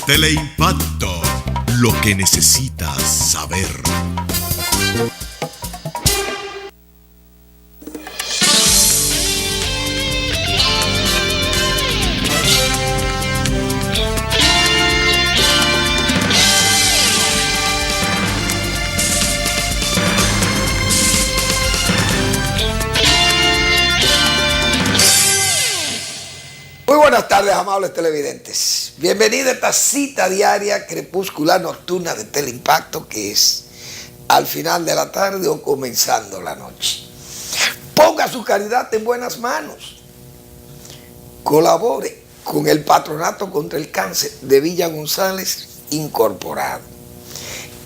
Teleimpacto, lo que necesitas saber. Muy buenas tardes, amables televidentes. Bienvenidos a esta cita diaria crepuscular nocturna de Teleimpacto, que es al final de la tarde o comenzando la noche. Ponga su caridad en buenas manos. Colabore con el Patronato contra el Cáncer de Villa González Incorporado.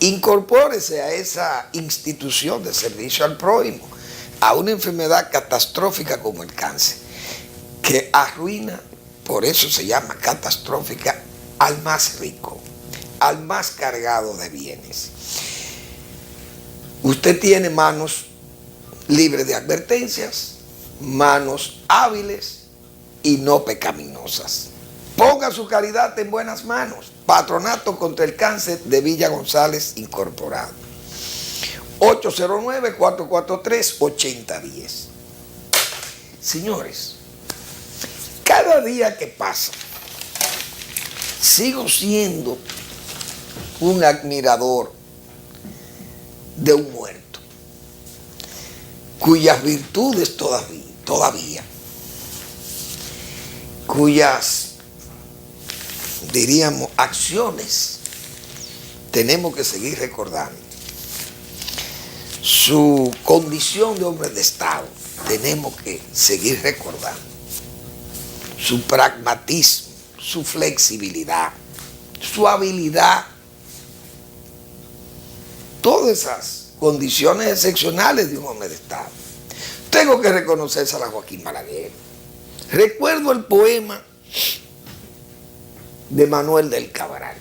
Incorpórese a esa institución de servicio al prójimo, a una enfermedad catastrófica como el cáncer, que arruina, por eso se llama catastrófica, al más rico, al más cargado de bienes. Usted tiene manos libres de advertencias, manos hábiles y no pecaminosas. Ponga su caridad en buenas manos. Patronato contra el Cáncer de Villa González Incorporado. 809-443-8010. Señores, cada día que pasa, sigo siendo un admirador de un muerto, cuyas virtudes todavía, cuyas, diríamos, acciones tenemos que seguir recordando. Su condición de hombre de Estado tenemos que seguir recordando. Su pragmatismo, su flexibilidad, su habilidad, todas esas condiciones excepcionales de un hombre de Estado. Tengo que reconocerse a Joaquín Balaguer. Recuerdo el poema de Manuel del Cabral.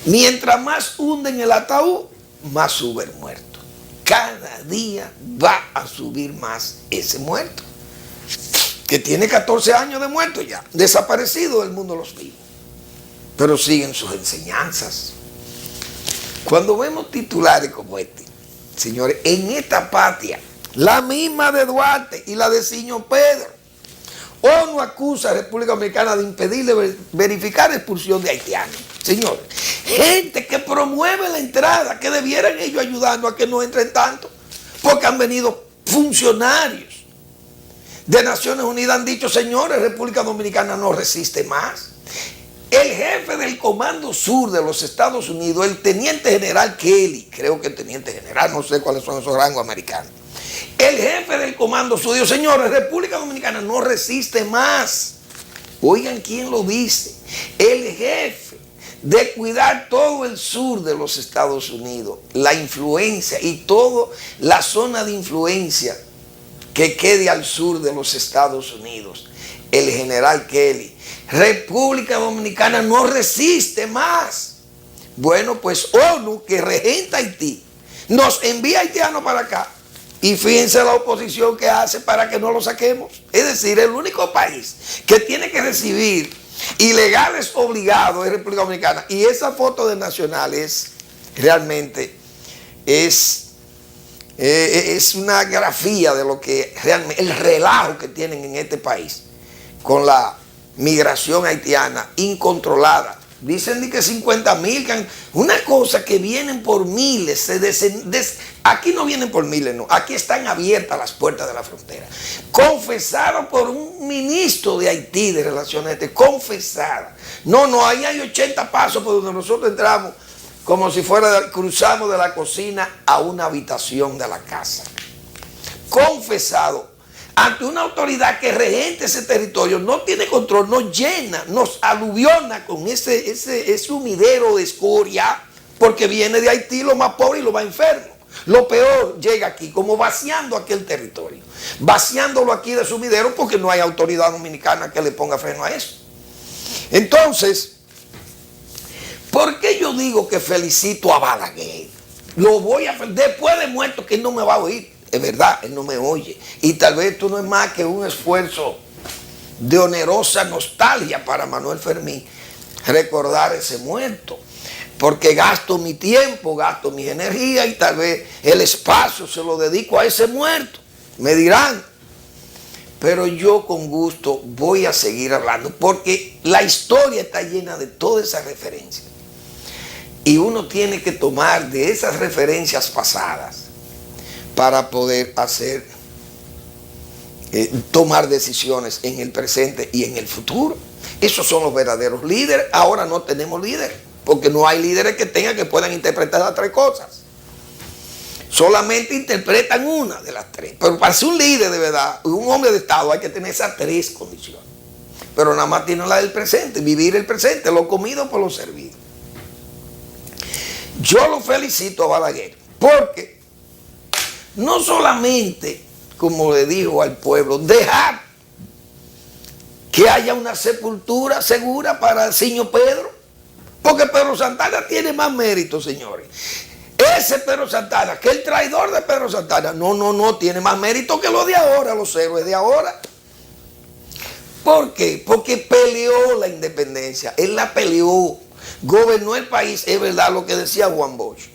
Mientras más hunden el ataúd, más sube el muerto. Cada día va a subir más ese muerto, que tiene 14 años de muerto ya, desaparecido del mundo de los vivos, pero siguen sus enseñanzas. Cuando vemos titulares como este, señores, en esta patria, la misma de Duarte y la de Siño Pedro, ONU acusa a República Dominicana de impedirle verificar la expulsión de haitianos. Señores, gente que promueve la entrada, que debieran ellos ayudando a que no entren tanto, porque han venido funcionarios de Naciones Unidas, han dicho, señores, República Dominicana no resiste más. El jefe del Comando Sur de los Estados Unidos, el teniente general Kelly, creo que el teniente general, no sé cuáles son esos rangos americanos, el jefe del Comando Sur dijo, señores, República Dominicana no resiste más. Oigan quién lo dice, el jefe de cuidar todo el sur de los Estados Unidos, la influencia y toda la zona de influencia que quede al sur de los Estados Unidos, el general Kelly. República Dominicana no resiste más. Bueno, pues ONU, que regenta Haití, nos envía haitianos para acá. Y fíjense la oposición que hace para que no lo saquemos. Es decir, el único país que tiene que recibir ilegales obligados es República Dominicana. Y esa foto de Nacional realmente es una grafía de lo que realmente, el relajo que tienen en este país con la migración haitiana incontrolada. Dicen que 50,000, una cosa que vienen por miles. Aquí no vienen por miles, no. Aquí están abiertas las puertas de la frontera. Confesado por un ministro de Haití de Relaciones Exteriores. Confesada. No, ahí hay 80 pasos por donde nosotros entramos, como si cruzamos de la cocina a una habitación de la casa. Confesado ante una autoridad que regente ese territorio, no tiene control, nos llena, nos aluviona con ese sumidero de escoria, porque viene de Haití lo más pobre y lo más enfermo. Lo peor llega aquí, como vaciando aquel territorio, vaciándolo aquí de sumidero, porque no hay autoridad dominicana que le ponga freno a eso. Entonces, ¿por qué yo digo que felicito a Balaguer? Lo voy a, después de muerto, que él no me va a oír. es verdad, él no me oye. Y tal vez esto no es más que un esfuerzo de onerosa nostalgia para Manuel Fermín, recordar ese muerto. Porque gasto mi tiempo, gasto mi energía y tal vez el espacio se lo dedico a ese muerto. Me dirán, pero yo con gusto voy a seguir hablando porque la historia está llena de todas esas referencias. Y uno tiene que tomar de esas referencias pasadas para poder tomar decisiones en el presente y en el futuro. Esos son los verdaderos líderes. Ahora no tenemos líderes, porque no hay líderes que puedan interpretar las tres cosas. Solamente interpretan una de las tres. Pero para ser un líder de verdad, un hombre de Estado, hay que tener esas tres condiciones. Pero nada más tiene la del presente, vivir el presente, lo comido por lo servido. Yo lo felicito a Balaguer, porque no solamente, como le dijo al pueblo, dejar que haya una sepultura segura para el Siño Pedro, porque Pedro Santana tiene más mérito, señores. Ese Pedro Santana, que el traidor de Pedro Santana, no, tiene más mérito que los de ahora, los héroes de ahora. ¿Por qué? Porque peleó la independencia, él la peleó, gobernó el país, es verdad lo que decía Juan Bosch.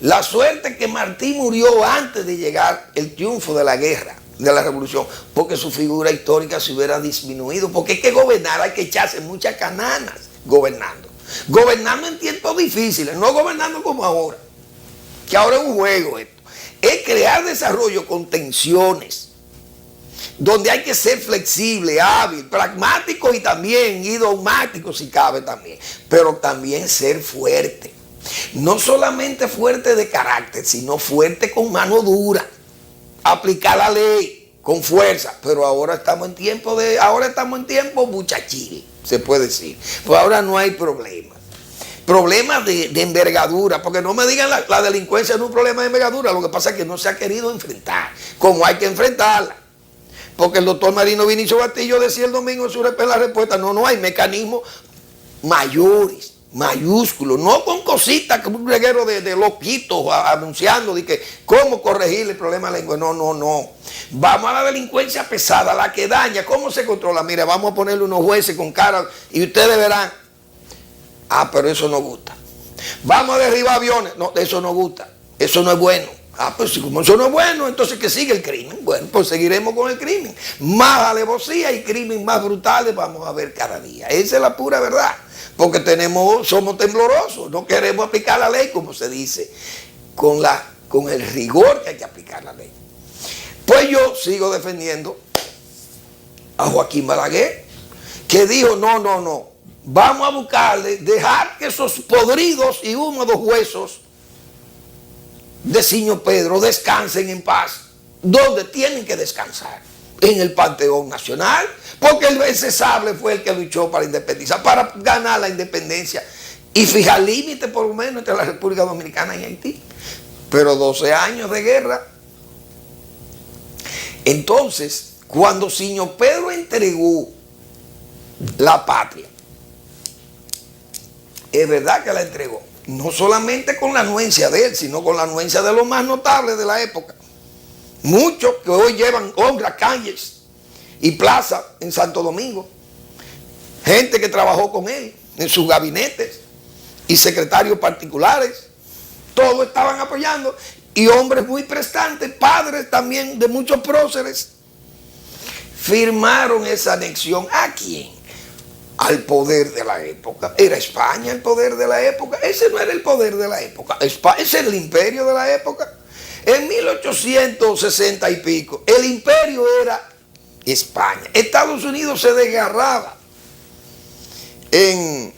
La suerte que Martí murió antes de llegar el triunfo de la guerra, de la revolución, porque su figura histórica se hubiera disminuido, porque es que gobernar hay que echarse muchas cananas gobernando. Gobernando en tiempos difíciles, no gobernando como ahora, que ahora es un juego esto. Es crear desarrollo con tensiones, donde hay que ser flexible, hábil, pragmático y también y dogmático si cabe también, pero también ser fuerte. No solamente fuerte de carácter, sino fuerte con mano dura. Aplicar la ley con fuerza, pero ahora estamos en tiempo muchachil, se puede decir. Pues ahora no hay problemas. Problemas de envergadura, porque no me digan la delincuencia no es un problema de envergadura, lo que pasa es que no se ha querido enfrentar como hay que enfrentarla. Porque el doctor Marino Vinicio Bastillo decía el domingo en la respuesta, no hay mecanismos mayores, mayúsculos, no con cositas como un reguero de loquitos anunciando de que cómo corregir el problema de la delincuencia. No. Vamos a la delincuencia pesada, la que daña. ¿Cómo se controla? Mire, vamos a ponerle unos jueces con cara y ustedes verán. Pero eso no gusta. Vamos a derribar aviones. No, eso no gusta. Eso no es bueno. Pues como eso no es bueno, entonces que sigue el crimen. Bueno, pues seguiremos con el crimen. Más alevosía y crimen más brutales vamos a ver cada día. Esa es la pura verdad. Porque somos temblorosos. No queremos aplicar la ley, como se dice, con el rigor que hay que aplicar la ley. Pues yo sigo defendiendo a Joaquín Balaguer, que dijo, no. Vamos a buscarle, dejar que esos podridos y húmedos huesos de Siño Pedro descansen en paz. ¿Dónde tienen que descansar? En el Panteón Nacional, porque ese sable fue el que luchó para independizar, para ganar la independencia y fijar límites por lo menos entre la República Dominicana y Haití. Pero 12 años de guerra. Entonces, cuando Siño Pedro entregó la patria, es verdad que la entregó, no solamente con la anuencia de él, sino con la anuencia de los más notables de la época. Muchos que hoy llevan honras, calles y plazas en Santo Domingo. Gente que trabajó con él en sus gabinetes y secretarios particulares. Todos estaban apoyando. Y hombres muy prestantes, padres también de muchos próceres, firmaron esa anexión. ¿A quién? Al poder de la época. ¿Era España el poder de la época? Ese no era el poder de la época. Ese era el imperio de la época. En 1860 y pico, el imperio era España. Estados Unidos se desgarraba en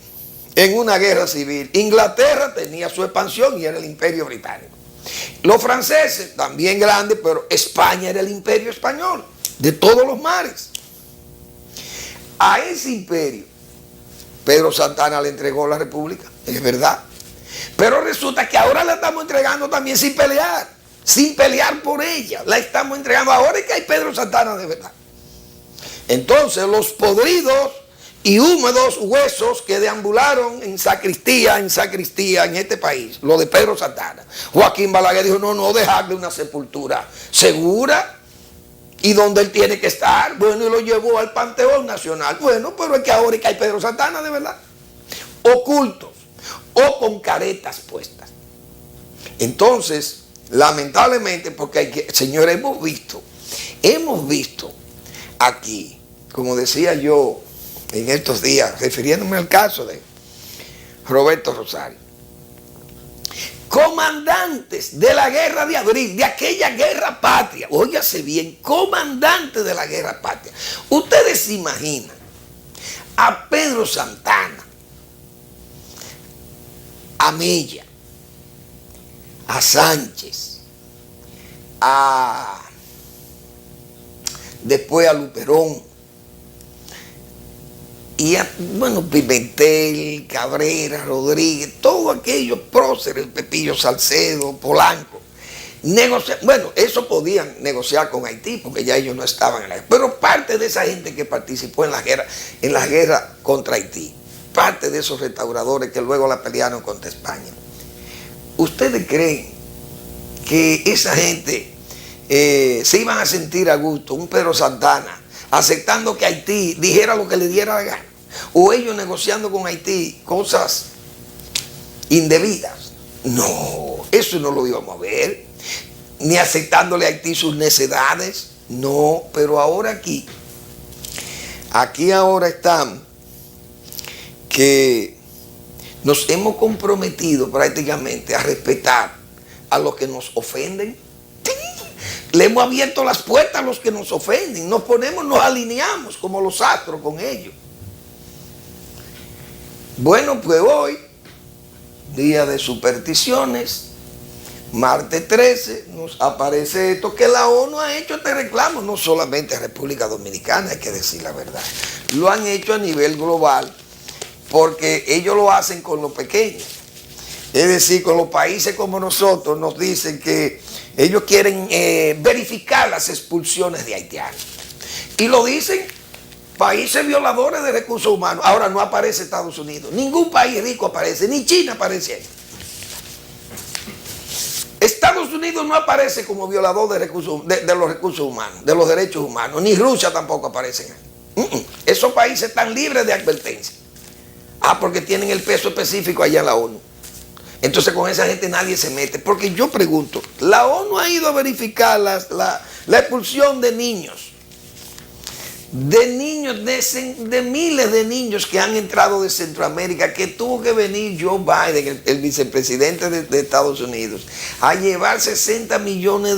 una guerra civil. Inglaterra tenía su expansión y era el imperio británico. Los franceses, también grandes, pero España era el imperio español, de todos los mares. A ese imperio, Pedro Santana le entregó la república, es verdad. Pero resulta que ahora la estamos entregando también sin pelear por ella. La estamos entregando ahora, es que hay Pedro Santana de verdad. Entonces los podridos y húmedos huesos que deambularon en sacristía en este país, lo de Pedro Santana. Joaquín Balaguer dijo, no, dejarle una sepultura segura y donde él tiene que estar. Bueno, y lo llevó al Panteón Nacional. Bueno, pero es que ahora es que hay Pedro Santana de verdad, ocultos o con caretas puestas. Entonces, lamentablemente, porque señores, hemos visto aquí, como decía yo en estos días, refiriéndome al caso de Roberto Rosario, comandantes de la guerra de abril, de aquella guerra patria, óigase bien, comandantes de la guerra patria. Ustedes se imaginan a Pedro Santana, a Mella, a Sánchez, después a Luperón, y Pimentel, Cabrera, Rodríguez, todos aquellos próceres, Pepillo Salcedo, Polanco, bueno, eso podían negociar con Haití porque ya ellos no estaban en la guerra, pero parte de esa gente que participó en la guerra contra Haití, parte de esos restauradores que luego la pelearon contra España, ¿ustedes creen que esa gente se iban a sentir a gusto, un Pedro Santana, aceptando que Haití dijera lo que le diera la gana, o ellos negociando con Haití cosas indebidas? No, eso no lo íbamos a ver, ni aceptándole a Haití sus necedades, no, pero ahora aquí ahora están que nos hemos comprometido prácticamente a respetar a los que nos ofenden. Le hemos abierto las puertas a los que nos ofenden. Nos alineamos como los astros con ellos. Bueno, pues hoy, día de supersticiones, martes 13, nos aparece esto, que la ONU ha hecho este reclamo, no solamente a República Dominicana, hay que decir la verdad. Lo han hecho a nivel global, porque ellos lo hacen con los pequeños. Es decir, con los países como nosotros nos dicen que ellos quieren verificar las expulsiones de haitianos. Y lo dicen países violadores de recursos humanos. Ahora no aparece Estados Unidos. Ningún país rico aparece, ni China aparece ahí. Estados Unidos no aparece como violador de los recursos humanos, de los derechos humanos. Ni Rusia tampoco aparece ahí. Esos países están libres de advertencia. Porque tienen el peso específico allá en la ONU. Entonces con esa gente nadie se mete. Porque yo pregunto, la ONU ha ido a verificar la expulsión de niños. De miles de niños que han entrado de Centroamérica, que tuvo que venir Joe Biden, el vicepresidente de Estados Unidos, a llevar $60 millones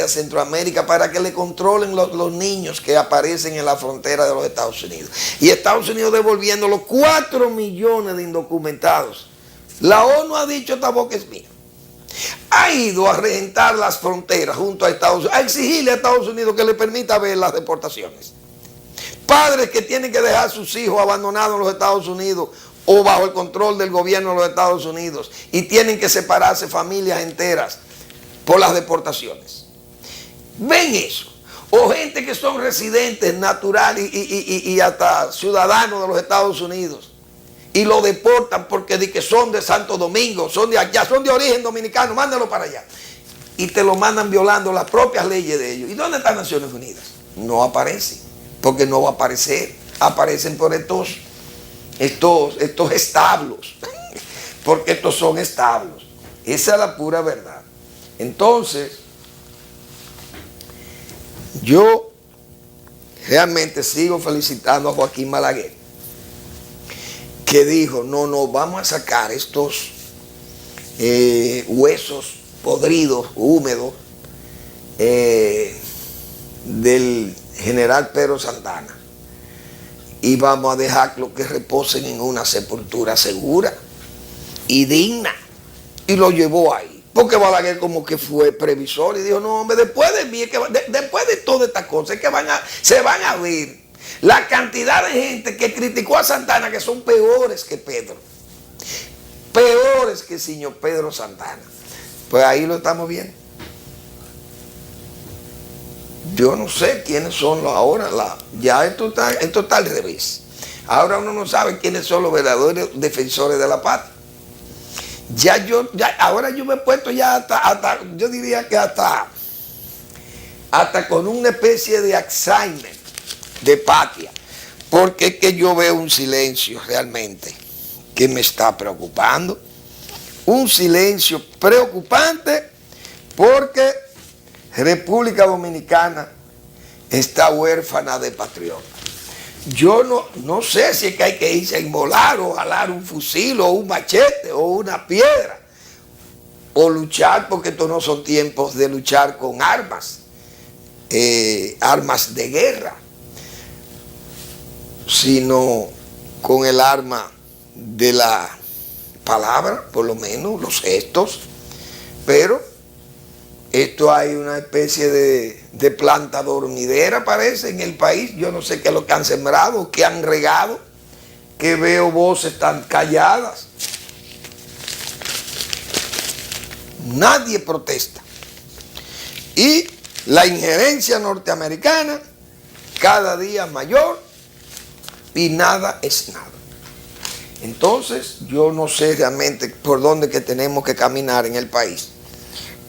a Centroamérica para que le controlen los niños que aparecen en la frontera de los Estados Unidos. Y Estados Unidos devolviendo los 4 millones de indocumentados. La ONU ha dicho, esta boca es mía. Ha ido a regentar las fronteras junto a Estados Unidos, a exigirle a Estados Unidos que le permita ver las deportaciones. Padres que tienen que dejar a sus hijos abandonados en los Estados Unidos o bajo el control del gobierno de los Estados Unidos y tienen que separarse familias enteras por las deportaciones. ¿Ven eso? O gente que son residentes naturales y hasta ciudadanos de los Estados Unidos y lo deportan porque de que son de Santo Domingo, son de allá, son de origen dominicano, mándalo para allá. Y te lo mandan violando las propias leyes de ellos. ¿Y dónde están Naciones Unidas? No aparece, porque no va a aparecer. Aparecen por estos establos, porque estos son establos. Esa es la pura verdad. Entonces, yo realmente sigo felicitando a Joaquín Balaguer, que dijo, no, vamos a sacar estos huesos podridos, húmedos, del general Pedro Santana, y vamos a dejarlo que reposen en una sepultura segura y digna. Y lo llevó ahí, porque Balaguer como que fue previsor y dijo, no hombre, después de mí, después de todas estas cosas, se van a ver la cantidad de gente que criticó a Santana, que son peores que Pedro, peores que el señor Pedro Santana. Pues ahí lo estamos viendo. Yo no sé quiénes son ahora, ya esto está al revés. Ahora uno no sabe quiénes son los verdaderos defensores de la patria. Ahora yo me he puesto ya hasta yo diría que hasta con una especie de Alzheimer de patria, porque es que yo veo un silencio realmente que me está preocupando, un silencio preocupante, porque República Dominicana está huérfana de patriotas. Yo no sé si es que hay que irse a inmolar o jalar un fusil o un machete o una piedra o luchar, porque estos no son tiempos de luchar con armas, armas de guerra, sino con el arma de la palabra, por lo menos los gestos. Pero esto hay una especie de planta dormidera, parece, en el país. Yo no sé qué es lo que han sembrado, qué han regado, que veo voces tan calladas. Nadie protesta. Y la injerencia norteamericana cada día mayor y nada es nada. Entonces yo no sé realmente por dónde que tenemos que caminar en el país,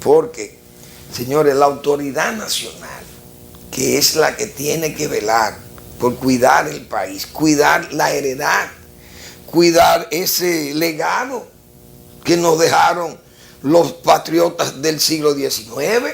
porque, señores, la autoridad nacional, que es la que tiene que velar por cuidar el país, cuidar la heredad, cuidar ese legado que nos dejaron los patriotas del siglo XIX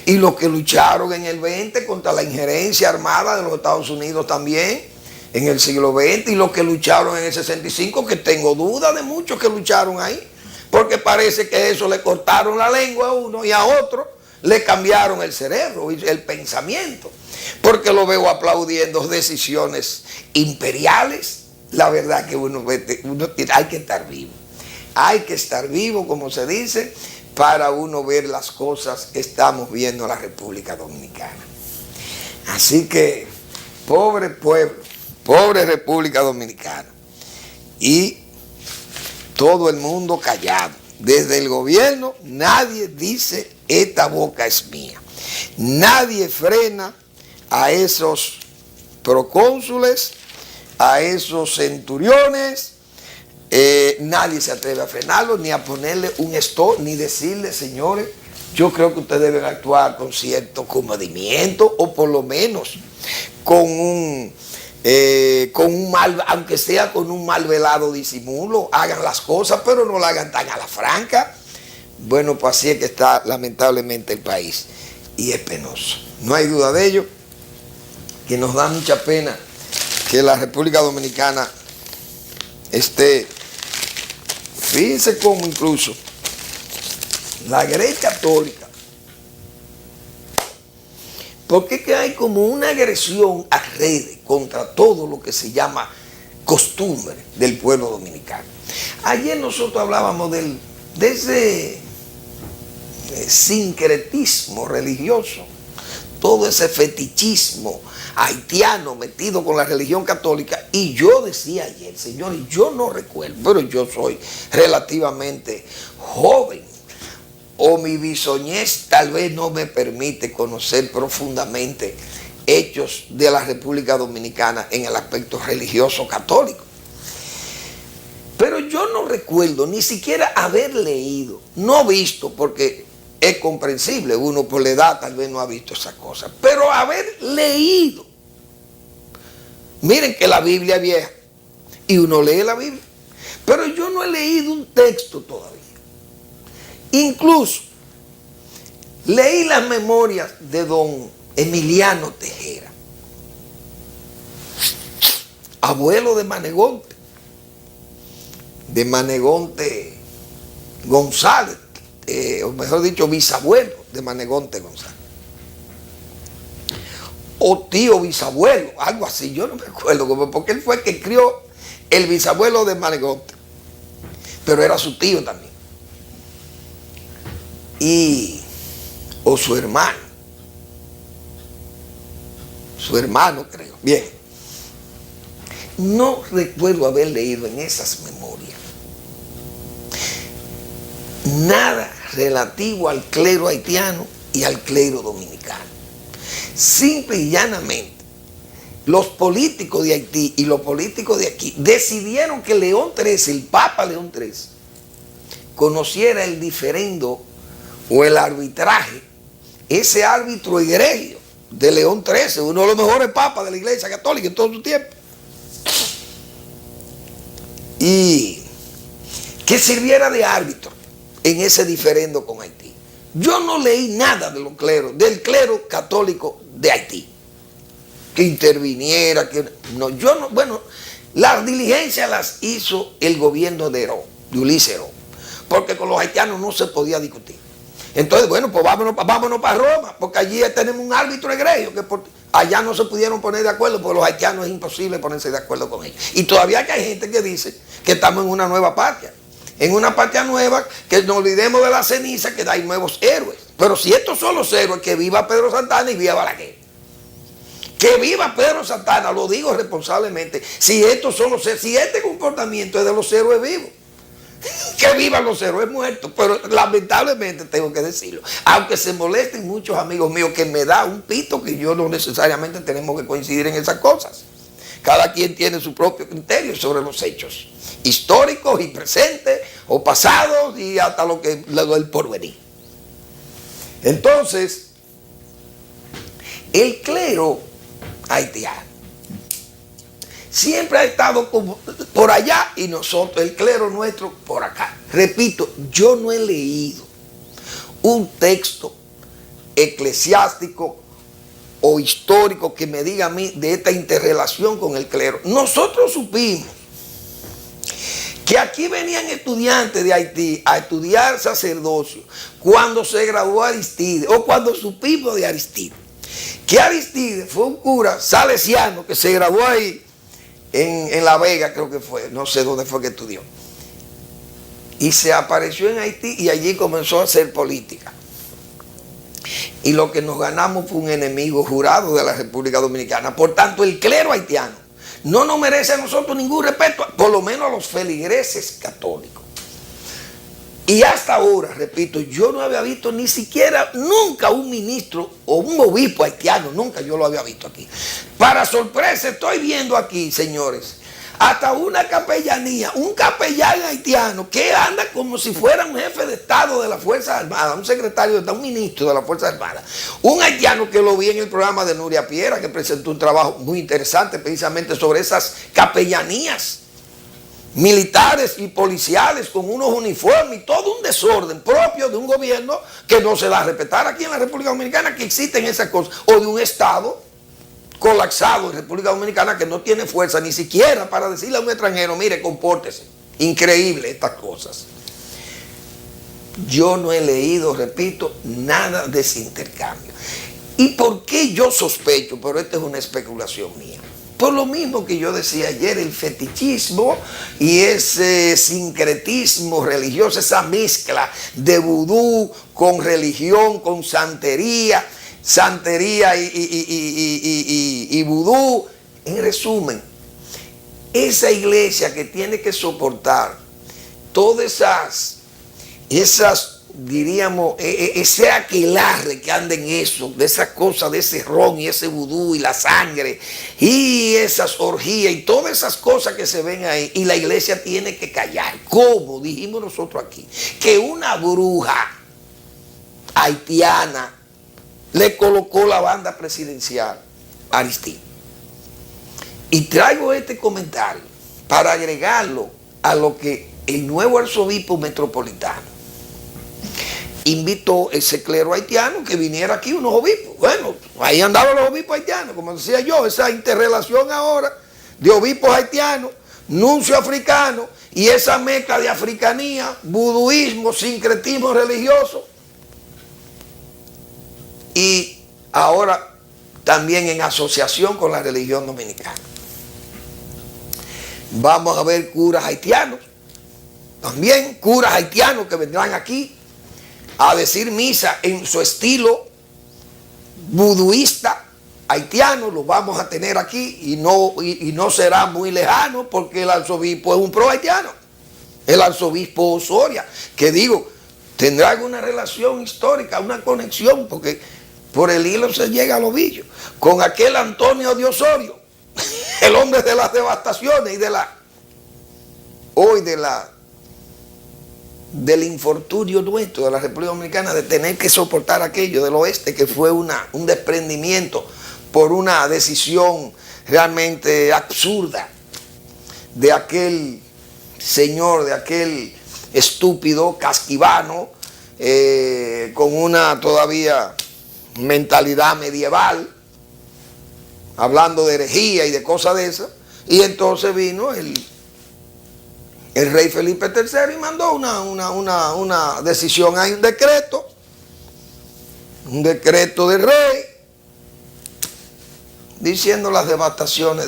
y los que lucharon en el XX contra la injerencia armada de los Estados Unidos también en el siglo XX, y los que lucharon en el 65, que tengo duda de muchos que lucharon ahí, porque parece que eso le cortaron la lengua a uno y a otro le cambiaron el cerebro y el pensamiento, porque lo veo aplaudiendo decisiones imperiales. La verdad que uno hay que estar vivo, como se dice, para uno ver las cosas que estamos viendo en la República Dominicana. Así que, pobre pueblo, pobre República Dominicana, y todo el mundo callado. Desde el gobierno nadie dice esta boca es mía. Nadie frena a esos procónsules, a esos centuriones. Nadie se atreve a frenarlo, ni a ponerle un stop, ni decirle, señores, yo creo que ustedes deben actuar con cierto comedimiento, o por lo menos con un mal, aunque sea con un mal velado disimulo, hagan las cosas, pero no la hagan tan a la franca. Bueno, pues así es que está lamentablemente el país, y es penoso. No hay duda de ello, que nos da mucha pena que la República Dominicana esté, fíjense cómo incluso la Iglesia Católica, porque es que hay como una agresión a redes contra todo lo que se llama costumbre del pueblo dominicano. Ayer nosotros hablábamos de ese sincretismo religioso, todo ese fetichismo haitiano metido con la religión católica, y yo decía ayer, señores, yo no recuerdo, pero yo soy relativamente joven, o mi bisoñez tal vez no me permite conocer profundamente hechos de la República Dominicana en el aspecto religioso católico. Pero yo no recuerdo ni siquiera haber leído, no visto, porque es comprensible, uno por la edad tal vez no ha visto esa cosa, pero haber leído. Miren que la Biblia es vieja y uno lee la Biblia, pero yo no he leído un texto todavía. Incluso leí las memorias de don Emiliano Tejera, abuelo de Manegonte González, o mejor dicho, bisabuelo de Manegonte González, o tío bisabuelo, algo así, yo no me acuerdo, porque él fue el que crió el bisabuelo de Manegonte, pero era su tío también, o su hermano creo. Bien, no recuerdo haber leído en esas memorias nada relativo al clero haitiano y al clero dominicano. Simple y llanamente los políticos de Haití y los políticos de aquí decidieron que León XIII, el Papa León XIII, conociera el diferendo o el arbitraje, ese árbitro egregio de León XIII, uno de los mejores papas de la Iglesia Católica en todo su tiempo, y que sirviera de árbitro en ese diferendo con Haití. Yo no leí nada de los cleros, del clero católico de Haití, que interviniera, que no, yo no, bueno, las diligencias las hizo el gobierno de Heró, de Ulises Heró, porque con los haitianos no se podía discutir. Entonces, bueno, pues vámonos para Roma, porque allí tenemos un árbitro egregio, que allá no se pudieron poner de acuerdo, porque los haitianos es imposible ponerse de acuerdo con ellos. Y todavía que hay gente que dice que estamos en una nueva patria, en una patria nueva, que nos olvidemos de la ceniza, que hay nuevos héroes. Pero si estos son los héroes, que viva Pedro Santana y viva Balaguer. Que viva Pedro Santana, lo digo responsablemente, si estos son los héroes, si este comportamiento es de los héroes vivos. Que vivan los héroes muertos, pero lamentablemente tengo que decirlo, aunque se molesten muchos amigos míos, que me da un pito, que yo no necesariamente tenemos que coincidir en esas cosas. Cada quien tiene su propio criterio sobre los hechos históricos y presentes o pasados y hasta lo que el porvenir. Entonces, el clero haitiano siempre ha estado por allá y nosotros, el clero nuestro, por acá. Repito, yo no he leído un texto eclesiástico o histórico que me diga a mí de esta interrelación con el clero. Nosotros supimos que aquí venían estudiantes de Haití a estudiar sacerdocio cuando se graduó Aristide, o cuando supimos de Aristide, que Aristide fue un cura salesiano que se graduó ahí en La Vega, creo que fue, no sé dónde fue que estudió, y se apareció en Haití y allí comenzó a hacer política. Y lo que nos ganamos fue un enemigo jurado de la República Dominicana. Por tanto, el clero haitiano no nos merece a nosotros ningún respeto, por lo menos a los feligreses católicos. Y hasta ahora, repito, yo no había visto ni siquiera, nunca un ministro o un obispo haitiano, nunca yo lo había visto aquí. Para sorpresa, estoy viendo aquí, señores, hasta una capellanía, un capellán haitiano que anda como si fuera un jefe de Estado de las Fuerzas Armadas, un secretario de Estado, un ministro de las Fuerzas Armadas. Un haitiano que lo vi en el programa de Nuria Piera, que presentó un trabajo muy interesante precisamente sobre esas capellanías militares y policiales con unos uniformes y todo un desorden propio de un gobierno que no se da a respetar aquí en la República Dominicana, que existen esas cosas, o de un Estado colapsado en República Dominicana que no tiene fuerza ni siquiera para decirle a un extranjero, mire, compórtese. Increíble estas cosas. Yo no he leído, repito, nada de ese intercambio. ¿Y por qué yo sospecho? Pero esta es una especulación mía. Por lo mismo que yo decía ayer, el fetichismo y ese sincretismo religioso, esa mezcla de vudú con religión, con santería y vudú. En resumen, esa iglesia que tiene que soportar todas esas diríamos, ese aquelarre que anda en eso, de esas cosas, de ese ron y ese vudú y la sangre y esas orgías y todas esas cosas que se ven ahí, y la iglesia tiene que callar. ¿Cómo? Dijimos nosotros aquí, que una bruja haitiana le colocó la banda presidencial a Aristide. Y traigo este comentario para agregarlo a lo que el nuevo arzobispo metropolitano invitó ese clero haitiano que viniera aquí, unos obispos. Bueno, ahí andaban los obispos haitianos, como decía yo, esa interrelación ahora de obispos haitianos, nuncio africano y esa mezcla de africanía, buduismo, sincretismo religioso. Y ahora también en asociación con la religión dominicana. Vamos a ver curas haitianos, también curas haitianos que vendrán aquí a decir misa en su estilo buduista haitiano. Lo vamos a tener aquí y no será muy lejano, porque el arzobispo es un pro haitiano, el arzobispo Osoria, que digo, tendrá alguna relación histórica, una conexión, porque por el hilo se llega al ovillo, con aquel Antonio de Osorio, el hombre de las devastaciones y del infortunio nuestro de la República Dominicana, de tener que soportar aquello del oeste, que fue un desprendimiento por una decisión realmente absurda de aquel señor, de aquel estúpido casquivano, con una todavía mentalidad medieval, hablando de herejía y de cosas de esas. Y entonces vino el rey Felipe III y mandó una decisión, hay un decreto del rey, diciendo las devastaciones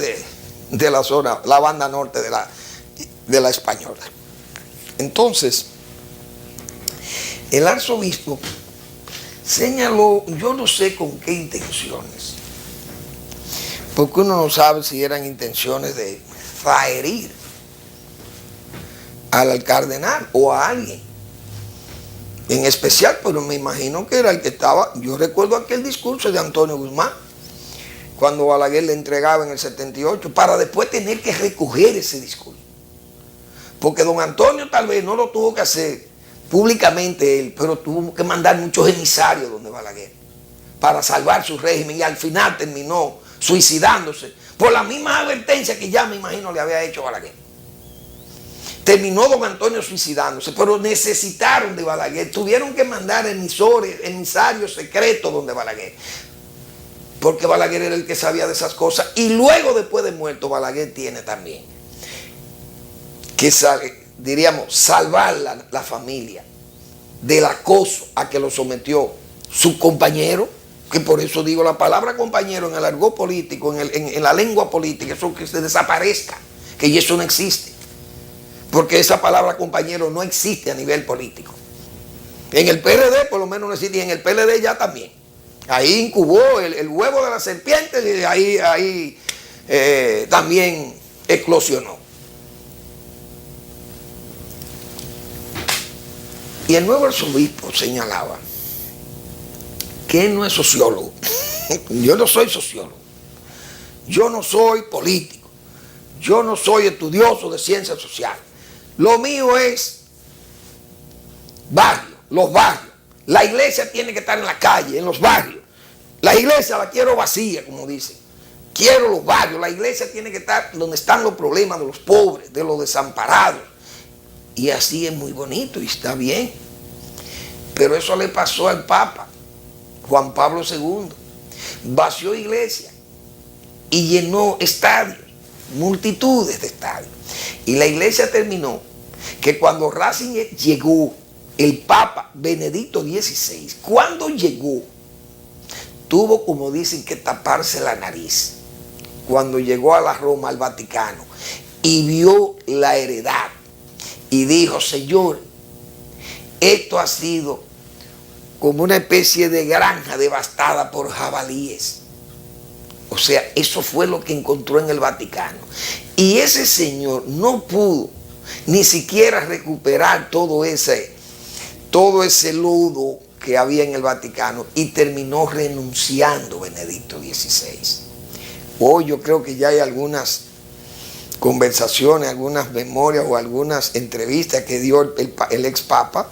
de la zona, la banda norte de la Española. Entonces, el arzobispo señaló, yo no sé con qué intenciones, porque uno no sabe si eran intenciones de zaherir al cardenal o a alguien en especial, pero me imagino que era el que estaba. Yo recuerdo aquel discurso de Antonio Guzmán, cuando Balaguer le entregaba en el 78, para después tener que recoger ese discurso. Porque don Antonio tal vez no lo tuvo que hacer públicamente él, pero tuvo que mandar muchos emisarios donde Balaguer para salvar su régimen, y al final terminó suicidándose por la misma advertencia que ya me imagino le había hecho Balaguer. Terminó don Antonio suicidándose, pero necesitaron de Balaguer, tuvieron que mandar emisarios secretos donde Balaguer, porque Balaguer era el que sabía de esas cosas. Y luego, después de muerto, Balaguer tiene también que, diríamos, salvar la familia del acoso a que lo sometió su compañero, que por eso digo la palabra compañero en el argot político, en la lengua política, eso que se desaparezca, que eso no existe, porque esa palabra compañero no existe a nivel político. En el PRD por lo menos no existe, y en el PLD ya también. Ahí incubó el huevo de la serpiente, y ahí también eclosionó. Y el nuevo arzobispo señalaba que él no es sociólogo. Yo no soy sociólogo, yo no soy político, yo no soy estudioso de ciencias sociales. Lo mío es barrio, los barrios. La iglesia tiene que estar en la calle, en los barrios. La iglesia la quiero vacía, como dicen. Quiero los barrios. La iglesia tiene que estar donde están los problemas de los pobres, de los desamparados. Y así es muy bonito y está bien. Pero eso le pasó al Papa Juan Pablo II. Vació iglesia y llenó estadios, multitudes de estadios. Y la iglesia terminó que cuando Ratzinger llegó, el Papa Benedicto XVI, cuando llegó, tuvo, como dicen, que taparse la nariz. Cuando llegó a la Roma, al Vaticano, y vio la heredad, y dijo: Señor, esto ha sido como una especie de granja devastada por jabalíes. O sea, eso fue lo que encontró en el Vaticano. Y ese señor no pudo ni siquiera recuperar todo ese lodo que había en el Vaticano, y terminó renunciando Benedicto XVI. Hoy yo creo que ya hay algunas conversaciones, algunas memorias o algunas entrevistas que dio el ex Papa,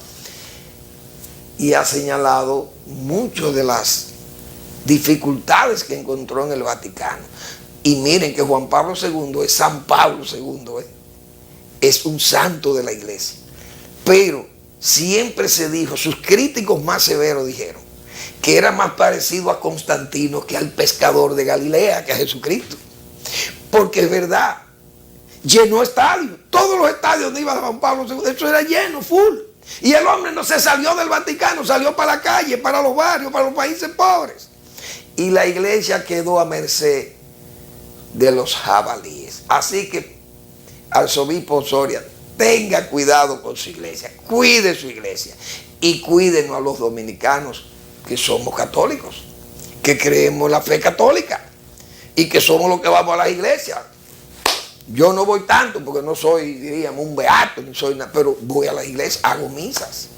y ha señalado muchas de las dificultades que encontró en el Vaticano. Y miren que Juan Pablo II es San Pablo II, es un santo de la iglesia. Pero siempre se dijo, sus críticos más severos dijeron, que era más parecido a Constantino que al pescador de Galilea, que a Jesucristo. Porque es verdad, llenó estadios, todos los estadios donde iba Juan Pablo II, eso era lleno, full. Y el hombre no se salió del Vaticano, salió para la calle, para los barrios, para los países pobres. Y la iglesia quedó a merced de los jabalíes. Así que, arzobispo Soria, tenga cuidado con su iglesia, cuide su iglesia, y cuídenos a los dominicanos que somos católicos, que creemos en la fe católica y que somos los que vamos a la iglesia. Yo no voy tanto porque no soy, diríamos, un beato, ni soy nada, pero voy a la iglesia, hago misas.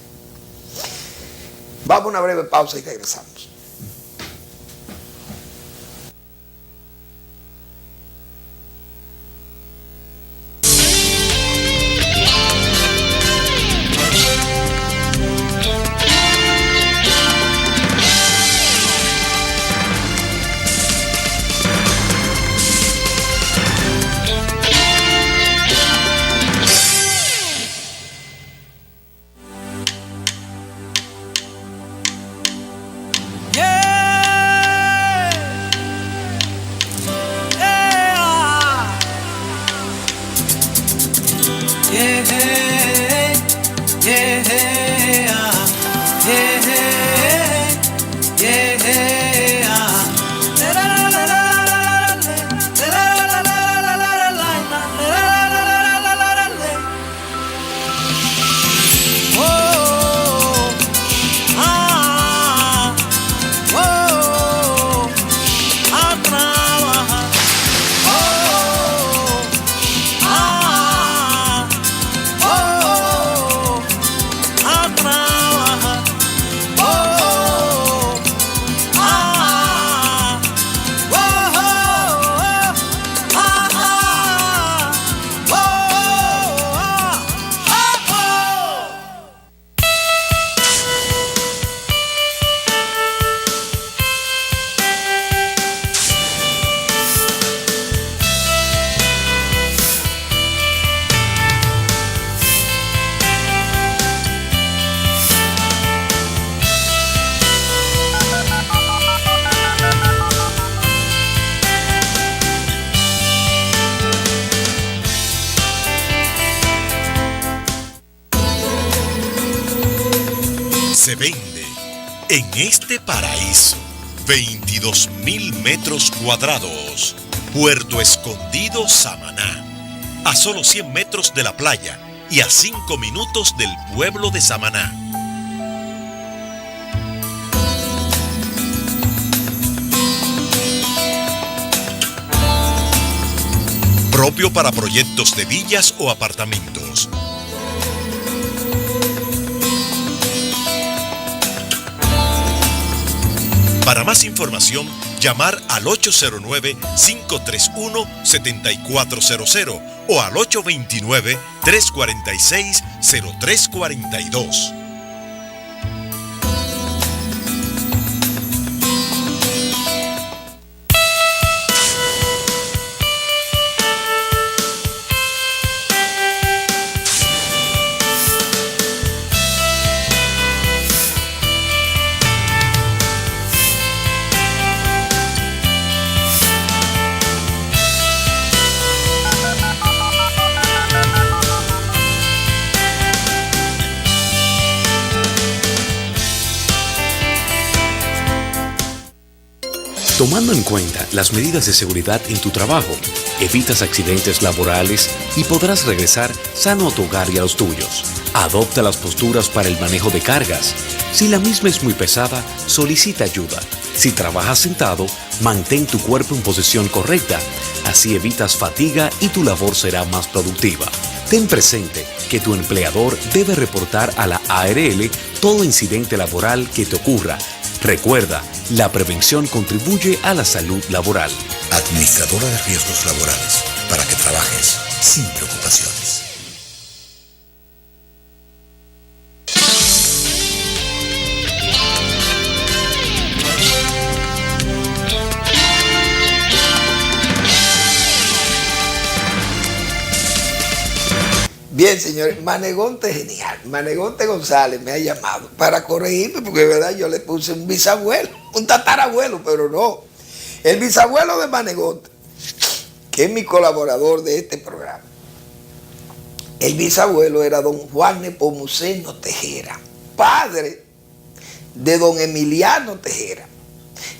Vamos a una breve pausa y regresamos. vende. En este paraíso, 22.000 metros cuadrados. Puerto Escondido, Samaná. A solo 100 metros de la playa y a 5 minutos del pueblo de Samaná. Propio para proyectos de villas o apartamentos. Para más información, llamar al 809-531-7400 o al 829-346-0342. Tomando en cuenta las medidas de seguridad en tu trabajo, evitas accidentes laborales y podrás regresar sano a tu hogar y a los tuyos. Adopta las posturas para el manejo de cargas. Si la misma es muy pesada, solicita ayuda. Si trabajas sentado, mantén tu cuerpo en posición correcta. Así evitas fatiga y tu labor será más productiva. Ten presente que tu empleador debe reportar a la ARL todo incidente laboral que te ocurra. Recuerda, la prevención contribuye a la salud laboral. Administradora de Riesgos Laborales, para que trabajes sin preocupaciones. Bien, señores, Manegonte genial. Manegonte González me ha llamado para corregirme, porque de verdad yo le puse un bisabuelo, un tatarabuelo, pero no. El bisabuelo de Manegonte, que es mi colaborador de este programa. El bisabuelo era don Juan Nepomuceno Tejera, padre de don Emiliano Tejera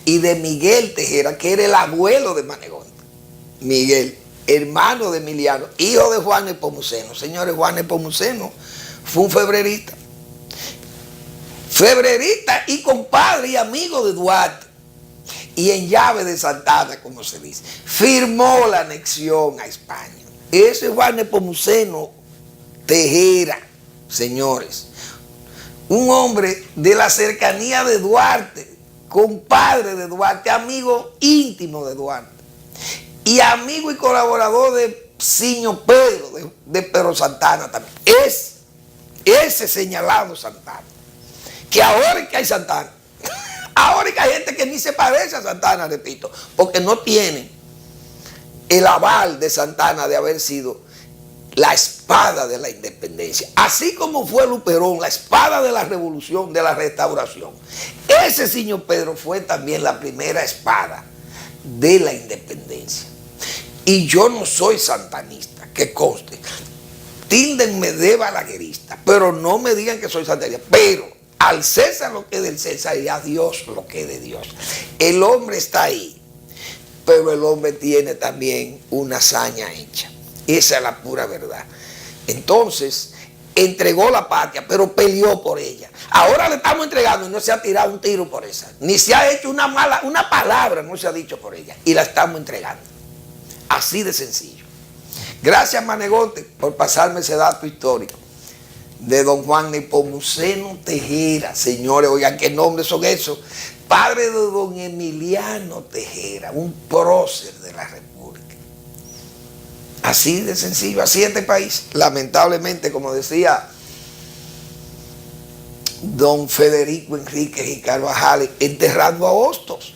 y de Miguel Tejera, que era el abuelo de Manegonte. Miguel, hermano de Emiliano, hijo de Juan Nepomuceno. Señores, Juan Nepomuceno fue un febrerista y compadre y amigo de Duarte, y en llave de Santana, como se dice, firmó la anexión a España. Ese Juan Nepomuceno Tejera, señores, un hombre de la cercanía de Duarte, compadre de Duarte, amigo íntimo de Duarte, y amigo y colaborador de Siño Pedro, de Pedro Santana también. Ese señalado Santana. Que ahora es que hay Santana. Ahora es que hay gente que ni se parece a Santana, repito, porque no tienen el aval de Santana de haber sido la espada de la independencia. Así como fue Luperón, la espada de la revolución, de la restauración. Ese Siño Pedro fue también la primera espada de la independencia. Y yo no soy santanista, que conste. Tíndenme de balaguerista, pero no me digan que soy santanista. Pero al César lo que es del César y a Dios lo que es de Dios. El hombre está ahí, pero el hombre tiene también una hazaña hecha. Esa es la pura verdad. Entonces, entregó la patria, pero peleó por ella. Ahora le estamos entregando y no se ha tirado un tiro por esa. Ni se ha hecho una palabra, no se ha dicho por ella. Y la estamos entregando. Así de sencillo. Gracias, Manegonte, por pasarme ese dato histórico de don Juan Nepomuceno Tejera. Señores, oigan qué nombres son esos. Padre de don Emiliano Tejera, un prócer de la República. Así de sencillo, así este país. Lamentablemente, como decía don Federico Enríquez y Carvajal, enterrando a Hostos.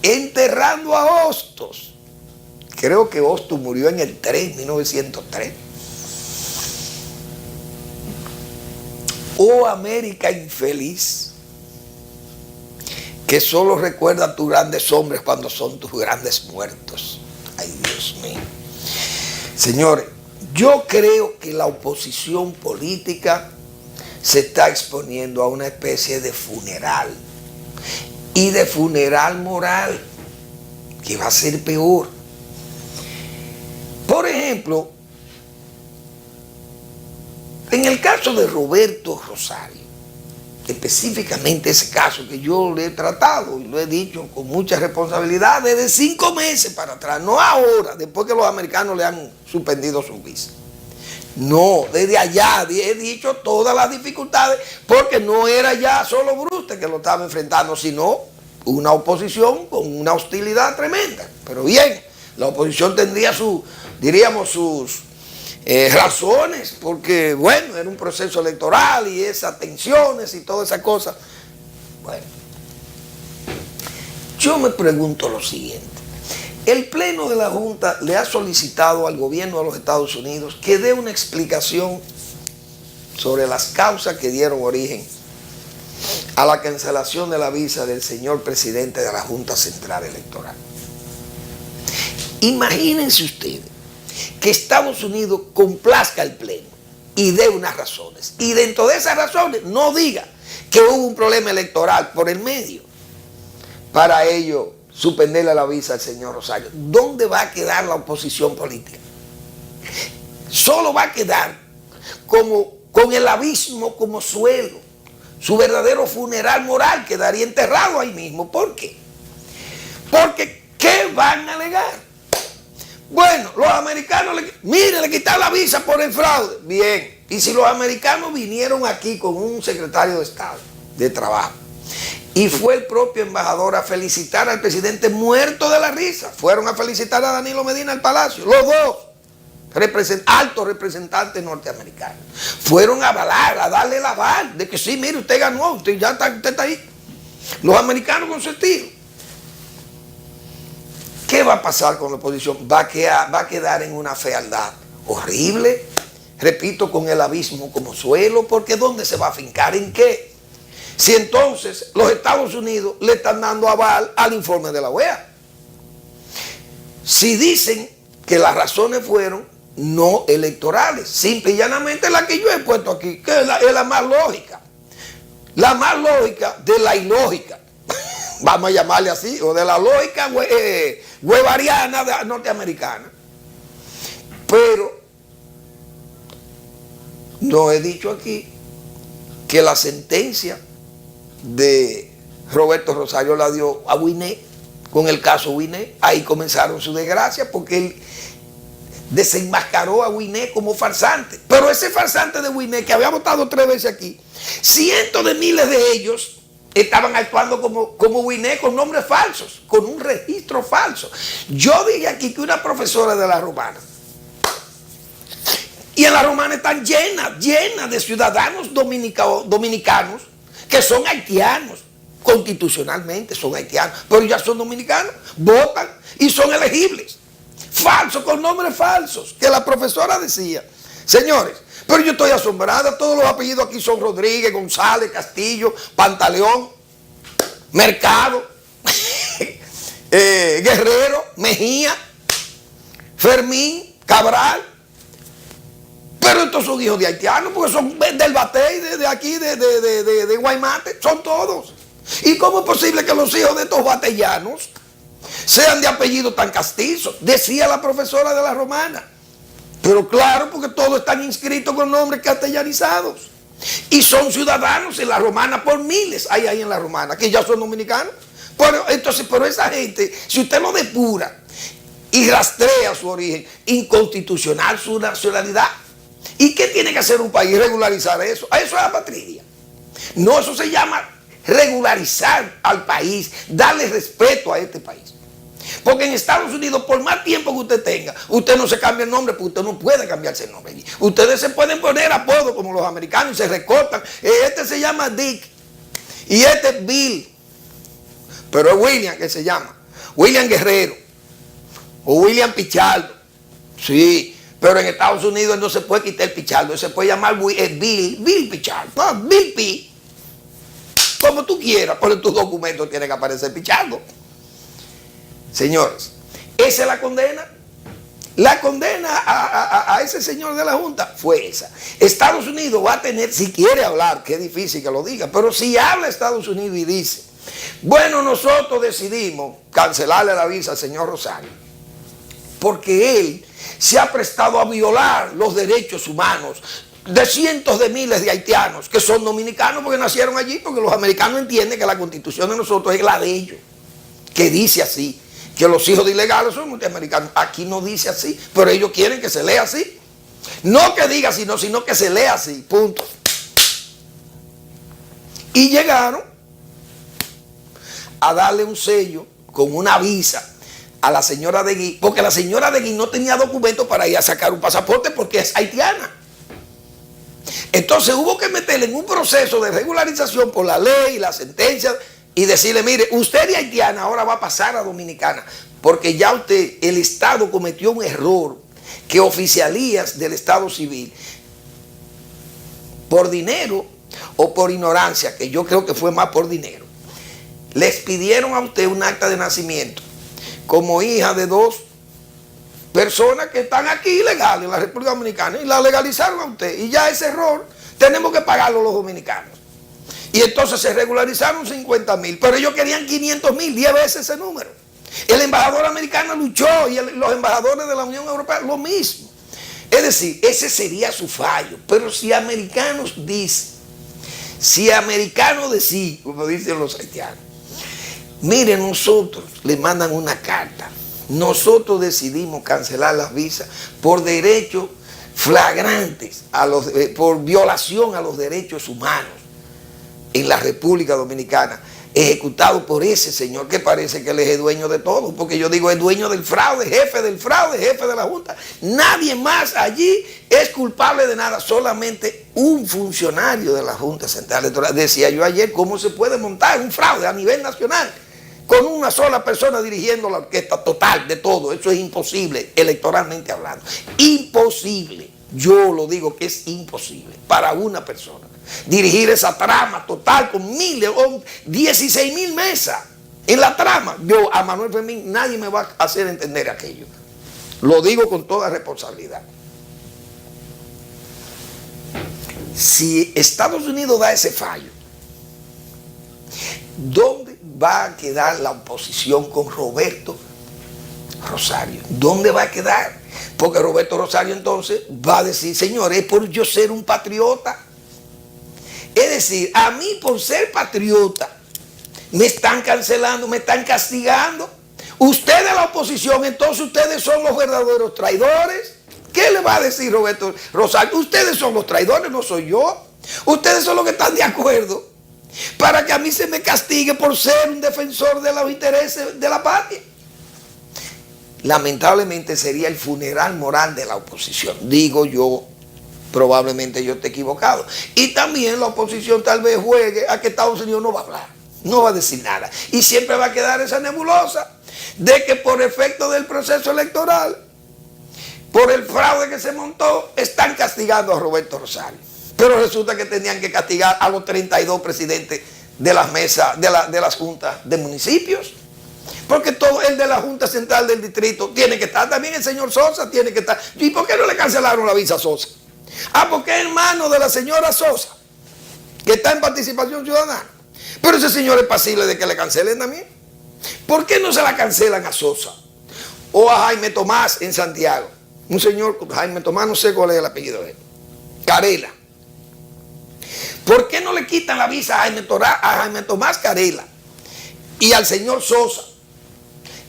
Enterrando a Hostos. Creo que Hostos murió en el 1903. Oh América infeliz, que solo recuerda a tus grandes hombres cuando son tus grandes muertos. Ay, Dios mío. Señores, yo creo que la oposición política se está exponiendo a una especie de funeral. Y de funeral moral, que va a ser peor. Por ejemplo, en el caso de Roberto Rosario, específicamente ese caso que yo le he tratado y lo he dicho con mucha responsabilidad desde 5 meses para atrás, no ahora, después que los americanos le han suspendido su visa. No, desde allá he dicho todas las dificultades, porque no era ya solo Bruste que lo estaba enfrentando, sino una oposición con una hostilidad tremenda. Pero bien, la oposición tendría sus razones, porque bueno, era un proceso electoral y esas tensiones y todas esas cosas. Bueno, yo me pregunto lo siguiente. El Pleno de la Junta le ha solicitado al gobierno de los Estados Unidos que dé una explicación sobre las causas que dieron origen a la cancelación de la visa del señor presidente de la Junta Central Electoral. Imagínense ustedes que Estados Unidos complazca al Pleno y dé unas razones. Y dentro de esas razones no diga que hubo un problema electoral por el medio para ello suspenderle la visa al señor Rosario. ¿Dónde va a quedar la oposición política? Solo va a quedar con el abismo como suelo. Su verdadero funeral moral quedaría enterrado ahí mismo. ¿Por qué? Porque ¿qué van a alegar? Bueno, los americanos, le quitaron la visa por el fraude. Bien, y si los americanos vinieron aquí con un secretario de Estado de Trabajo y fue el propio embajador a felicitar al presidente muerto de la risa, fueron a felicitar a Danilo Medina al Palacio, los dos altos representantes norteamericanos, fueron a avalar, a darle el aval de que sí, mire, usted ganó, usted está ahí. Los americanos con su estilo. ¿Qué va a pasar con la oposición? Va a quedar en una fealdad horrible, repito, con el abismo como suelo, porque ¿dónde se va a fincar? ¿En qué? Si entonces los Estados Unidos le están dando aval al informe de la OEA. Si dicen que las razones fueron no electorales, simple y llanamente la que yo he puesto aquí, que es la más lógica. La más lógica de la ilógica. Vamos a llamarle así, o de la lógica huevariana norteamericana. Pero no he dicho aquí que la sentencia de Roberto Rosario la dio a Winnet, con el caso Winnet. Ahí comenzaron su desgracia, porque él desenmascaró a Winnet como farsante. Pero ese farsante de Winnet, que había votado 3 veces aquí, cientos de miles de ellos estaban actuando como Winnet, con nombres falsos, con un registro falso. Yo dije aquí que una profesora de la Romana, y en la Romana están llenas de ciudadanos dominicanos que son haitianos, constitucionalmente son haitianos, pero ya son dominicanos, votan y son elegibles. Falsos, con nombres falsos, que la profesora decía. Señores, pero yo estoy asombrada, todos los apellidos aquí son Rodríguez, González, Castillo, Pantaleón, Mercado, Guerrero, Mejía, Fermín, Cabral. Pero estos son hijos de haitianos, porque son del Batey, de aquí, de Guaymate, son todos. ¿Y cómo es posible que los hijos de estos batellanos sean de apellido tan castizo? Decía la profesora de la Romana. Pero claro, porque todos están inscritos con nombres castellanizados. Y son ciudadanos en la Romana por miles. Hay ahí en la Romana, que ya son dominicanos. Pero esa gente, si usted lo depura y rastrea su origen, inconstitucional su nacionalidad. ¿Y qué tiene que hacer un país? Regularizar eso. Eso es apatria. No, eso se llama regularizar al país, darle respeto a este país. Porque en Estados Unidos, por más tiempo que usted tenga, usted no se cambia el nombre, porque usted no puede cambiarse el nombre allí. Ustedes se pueden poner apodos como los americanos y se recortan. Este se llama Dick y este es Bill. Pero es William que se llama. William Guerrero o William Pichardo. Sí. Pero en Estados Unidos no se puede quitar el Pichardo, se puede llamar Bill Pichardo, no, Bill P. Como tú quieras, pero en tus documentos tiene que aparecer Pichardo. Señores, esa es la condena. La condena a ese señor de la Junta fue esa. Estados Unidos va a tener, si quiere hablar, que es difícil que lo diga, pero si habla Estados Unidos y dice, bueno, nosotros decidimos cancelarle la visa al señor Rosario, porque él se ha prestado a violar los derechos humanos de cientos de miles de haitianos que son dominicanos porque nacieron allí, porque los americanos entienden que la constitución de nosotros es la de ellos, que dice así, que los hijos de ilegales son norteamericanos. Aquí no dice así, pero ellos quieren que se lea así. No que diga así, no, sino que se lea así, punto. Y llegaron a darle un sello con una visa a la señora de Gui, porque la señora de Gui no tenía documento para ir a sacar un pasaporte porque es haitiana. Entonces hubo que meterle en un proceso de regularización por la ley y la sentencia y decirle, mire, usted es haitiana, ahora va a pasar a dominicana, porque ya usted, el Estado cometió un error que oficialías del Estado civil, por dinero o por ignorancia, que yo creo que fue más por dinero, les pidieron a usted un acta de nacimiento como hija de dos personas que están aquí ilegales en la República Dominicana y la legalizaron a usted. Y ya ese error tenemos que pagarlo los dominicanos. Y entonces se regularizaron 50,000, pero ellos querían 500,000, 10 veces ese número. El embajador americano luchó y los embajadores de la Unión Europea lo mismo. Es decir, ese sería su fallo. Pero si americanos dicen, si americanos deciden, como dicen los haitianos, miren, nosotros le mandan una carta, nosotros decidimos cancelar las visas por derechos flagrantes, por violación a los derechos humanos en la República Dominicana, ejecutado por ese señor que parece que él es el dueño de todo, porque yo digo, es dueño del fraude, jefe de la Junta. Nadie más allí es culpable de nada, solamente un funcionario de la Junta Central Electoral. Decía yo ayer, ¿cómo se puede montar un fraude a nivel nacional con una sola persona dirigiendo la orquesta total de todo? Eso es imposible, electoralmente hablando. Imposible. Yo lo digo que es imposible para una persona dirigir esa trama total con miles o 16,000 mesas en la trama. Yo, a Manuel Fermín, nadie me va a hacer entender aquello. Lo digo con toda responsabilidad. Si Estados Unidos da ese fallo, ¿dónde va a quedar la oposición con Roberto Rosario? ¿Dónde va a quedar? Porque Roberto Rosario entonces va a decir, señores, por yo ser un patriota. Es decir, a mí por ser patriota me están cancelando, me están castigando. Ustedes la oposición, entonces ustedes son los verdaderos traidores. ¿Qué le va a decir Roberto Rosario? Ustedes son los traidores, no soy yo. Ustedes son los que están de acuerdo para que a mí se me castigue por ser un defensor de los intereses de la patria. Lamentablemente sería el funeral moral de la oposición. Digo yo, probablemente yo esté equivocado. Y también la oposición tal vez juegue a que Estados Unidos no va a hablar, no va a decir nada. Y siempre va a quedar esa nebulosa de que por efecto del proceso electoral, por el fraude que se montó, están castigando a Roberto Rosario. Pero resulta que tenían que castigar a los 32 presidentes de las mesas, de las juntas de municipios. Porque todo el de la Junta Central del Distrito tiene que estar, también el señor Sosa tiene que estar. ¿Y por qué no le cancelaron la visa a Sosa? Ah, porque es hermano de la señora Sosa, que está en participación ciudadana. Pero ese señor es pasible de que le cancelen también. ¿Por qué no se la cancelan a Sosa? O a Jaime Tomás en Santiago. Un señor, Jaime Tomás, no sé cuál es el apellido de él. Carela. ¿Por qué no le quitan la visa a Jaime Tomás Carela y al señor Sosa,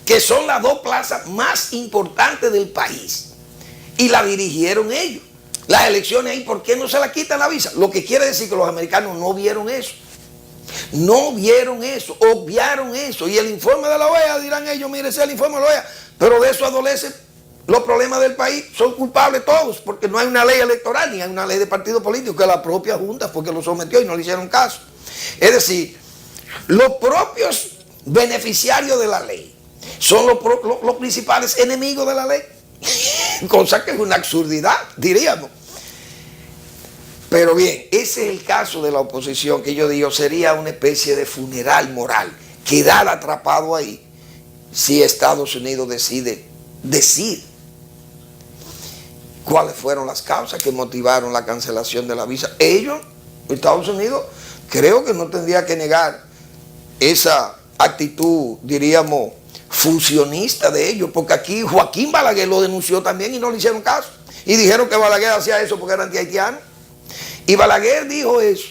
que son las dos plazas más importantes del país, y la dirigieron ellos? Las elecciones ahí, ¿por qué no se la quitan la visa? Lo que quiere decir que los americanos no vieron eso. No vieron eso, obviaron eso. Y el informe de la OEA, dirán ellos, mire, ese es el informe de la OEA, pero de eso adolecen los problemas del país. Son culpables todos, porque no hay una ley electoral, ni hay una ley de partido político, que la propia Junta fue que lo sometió y no le hicieron caso. Es decir, los propios beneficiarios de la ley son los principales enemigos de la ley. Cosa que es una absurdidad, diríamos. Pero bien, ese es el caso de la oposición, que yo digo sería una especie de funeral moral, quedar atrapado ahí si Estados Unidos decide decir ¿Cuáles fueron las causas que motivaron la cancelación de la visa? Ellos, Estados Unidos, creo que no tendría que negar esa actitud, diríamos, fusionista de ellos, porque aquí Joaquín Balaguer lo denunció también y no le hicieron caso. Y dijeron que Balaguer hacía eso porque era antihaitiano. Y Balaguer dijo eso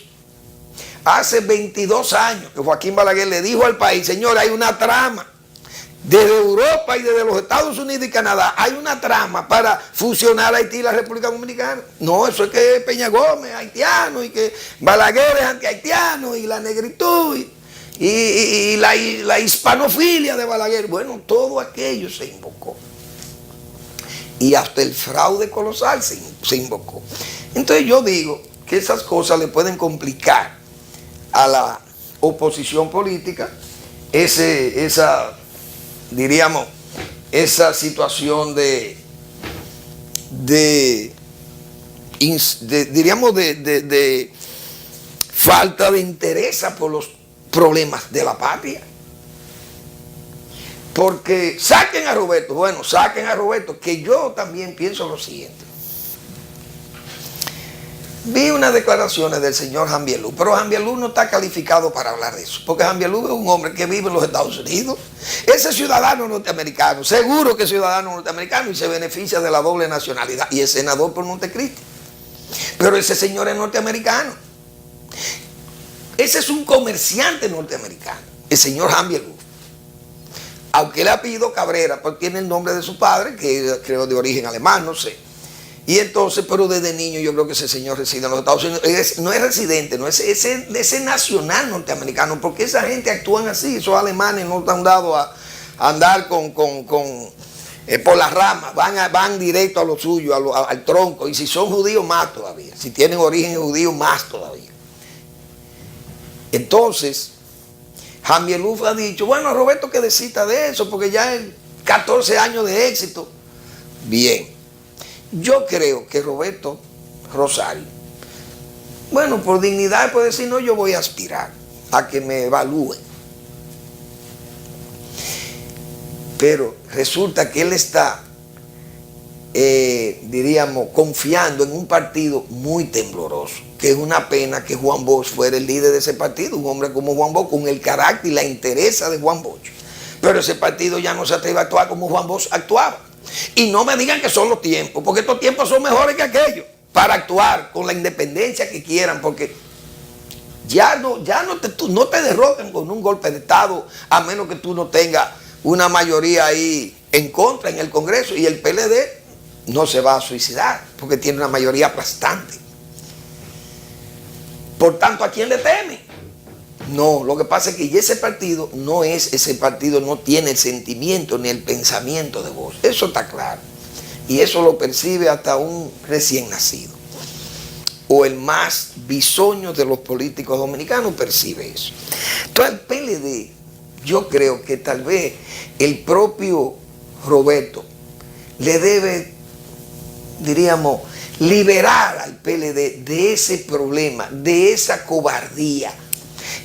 hace 22 años, que Joaquín Balaguer le dijo al país: señor, hay una trama. Desde Europa y desde los Estados Unidos y Canadá hay una trama para fusionar Haití y la República Dominicana. No, eso es que Peña Gómez es haitiano y que Balaguer es antihaitiano y la negritud y la hispanofilia de Balaguer. Bueno, todo aquello se invocó. Y hasta el fraude colosal se invocó. Entonces yo digo que esas cosas le pueden complicar a la oposición política diríamos, esa situación de falta de interés por los problemas de la patria. Porque saquen a Roberto, bueno, saquen a Roberto, que yo también pienso lo siguiente. Vi unas declaraciones del señor Jambielú, pero Jambielú no está calificado para hablar de eso, porque Jambielú es un hombre que vive en los Estados Unidos. Ese es ciudadano norteamericano, seguro que es ciudadano norteamericano y se beneficia de la doble nacionalidad y es senador por Montecristi. Pero ese señor es norteamericano. Ese es un comerciante norteamericano, el señor Jambielú. Aunque el apellido Cabrera, pues tiene el nombre de su padre, que creo de origen alemán, no sé. Y entonces, pero desde niño yo creo que ese señor reside en los Estados Unidos. No es residente, no es ese nacional norteamericano, porque esa gente actúan así. Esos alemanes no están dados a andar por las ramas, van directo a lo suyo, al tronco. Y si son judíos, más todavía. Si tienen origen judío, más todavía. Entonces, Jambielú ha dicho: bueno, Roberto, que desista de eso, porque ya es 14 años de éxito. Bien. Yo creo que Roberto Rosario, bueno, por dignidad puede decir: no, yo voy a aspirar a que me evalúen. Pero resulta que él está, diríamos, confiando en un partido muy tembloroso, que es una pena que Juan Bosch fuera el líder de ese partido, un hombre como Juan Bosch, con el carácter y la entereza de Juan Bosch. Pero ese partido ya no se atreve a actuar como Juan Bosch actuaba. Y no me digan que son los tiempos, porque estos tiempos son mejores que aquellos, para actuar con la independencia que quieran, porque ya no te derrocan con un golpe de Estado, a menos que tú no tengas una mayoría ahí en contra en el Congreso, y el PLD no se va a suicidar, porque tiene una mayoría aplastante. Por tanto, ¿a quién le teme? No, lo que pasa es que ese partido no tiene el sentimiento ni el pensamiento de Bosch. Eso está claro. Y eso lo percibe hasta un recién nacido. O el más bisoño de los políticos dominicanos percibe eso. Entonces el PLD, yo creo que tal vez el propio Roberto le debe, diríamos, liberar al PLD de ese problema, de esa cobardía,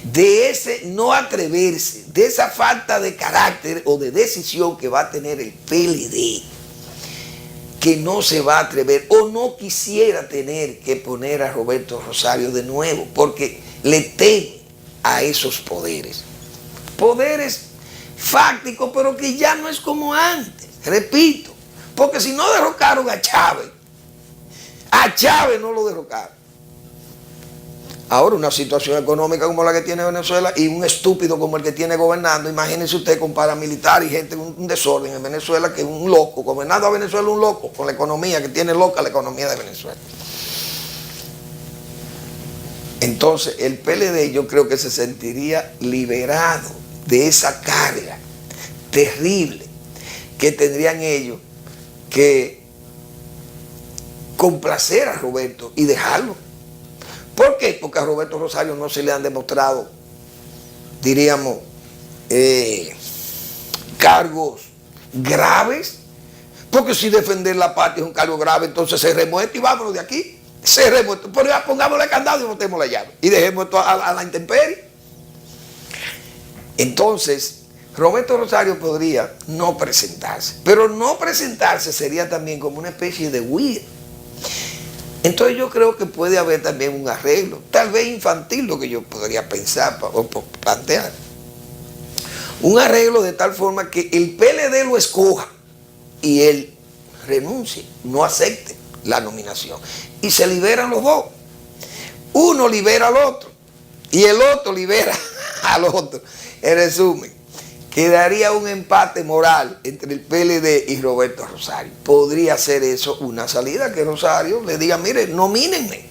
de ese no atreverse, de esa falta de carácter o de decisión que va a tener el PLD, que no se va a atrever o no quisiera tener que poner a Roberto Rosario de nuevo, porque le teme a esos poderes fácticos, pero que ya no es como antes, repito, porque si no derrocaron a Chávez no lo derrocaron. Ahora, una situación económica como la que tiene Venezuela y un estúpido como el que tiene gobernando, imagínense usted con paramilitares y gente, un desorden en Venezuela, que es un loco, gobernando a Venezuela un loco, con la economía que tiene loca la economía de Venezuela. Entonces, el PLD yo creo que se sentiría liberado de esa carga terrible que tendrían ellos que complacer a Roberto y dejarlo. ¿Por qué? Porque a Roberto Rosario no se le han demostrado, diríamos, cargos graves. Porque si defender la patria es un cargo grave, entonces se remuestra y vámonos de aquí. Se remuestra. Pero ya pongámosle candado y botemos la llave. Y dejemos esto a la intemperie. Entonces, Roberto Rosario podría no presentarse. Pero no presentarse sería también como una especie de huir Entonces yo creo que puede haber también un arreglo, tal vez infantil lo que yo podría pensar o plantear. Un arreglo de tal forma que el PLD lo escoja y él renuncie, no acepte la nominación. Y se liberan los dos. Uno libera al otro y el otro libera al otro. En resumen, quedaría un empate moral entre el PLD y Roberto Rosario. Podría ser eso una salida, que Rosario le diga, mire, nomínenme,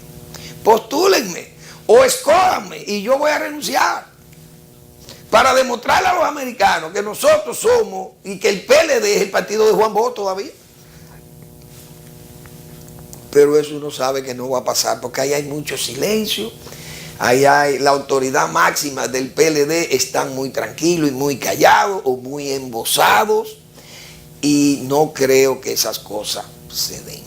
postúlenme o escójanme y yo voy a renunciar, para demostrarle a los americanos que nosotros somos y que el PLD es el partido de Juan Bosch todavía. Pero eso uno sabe que no va a pasar, porque ahí hay mucho silencio. Ahí hay la autoridad máxima del PLD, están muy tranquilos y muy callados o muy embosados, y no creo que esas cosas se den.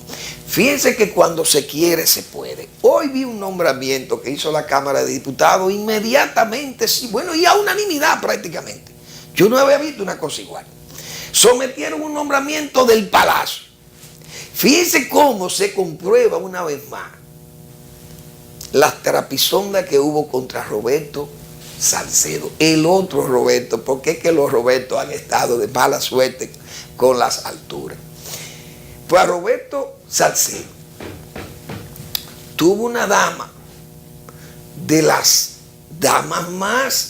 Fíjense que cuando se quiere, se puede. Hoy vi un nombramiento que hizo la Cámara de Diputados inmediatamente, sí, bueno, y a unanimidad prácticamente. Yo no había visto una cosa igual. Sometieron un nombramiento del Palacio. Fíjense cómo se comprueba una vez más las trapisondas que hubo contra Roberto Salcedo, el otro Roberto, porque es que los Robertos han estado de mala suerte con las alturas. Pues a Roberto Salcedo tuvo una dama, de las damas más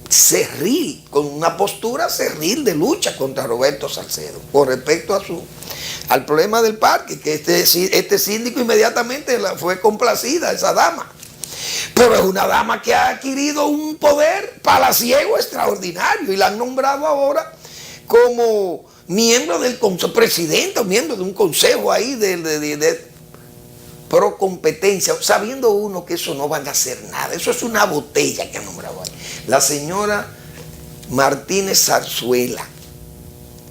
cerril, con una postura cerril de lucha contra Roberto Salcedo, con respecto al problema del parque, que este síndico inmediatamente fue complacida, esa dama. Pero es una dama que ha adquirido un poder palaciego extraordinario y la han nombrado ahora como miembro del consejo, presidente o miembro de un consejo ahí de pro competencia, sabiendo uno que eso no van a hacer nada. Eso es una botella que han nombrado ahí. La señora Martínez Zarzuela,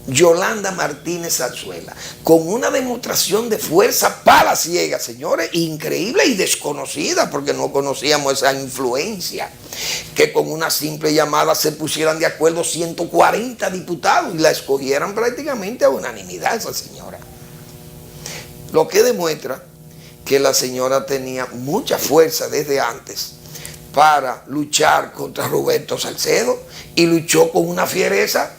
Yolanda Martínez Zarzuela, con una demostración de fuerza palaciega, señores, increíble y desconocida, porque no conocíamos esa influencia, que con una simple llamada se pusieran de acuerdo 140 diputados y la escogieran prácticamente a unanimidad esa señora. Lo que demuestra que la señora tenía mucha fuerza desde antes para luchar contra Roberto Salcedo, y luchó con una fiereza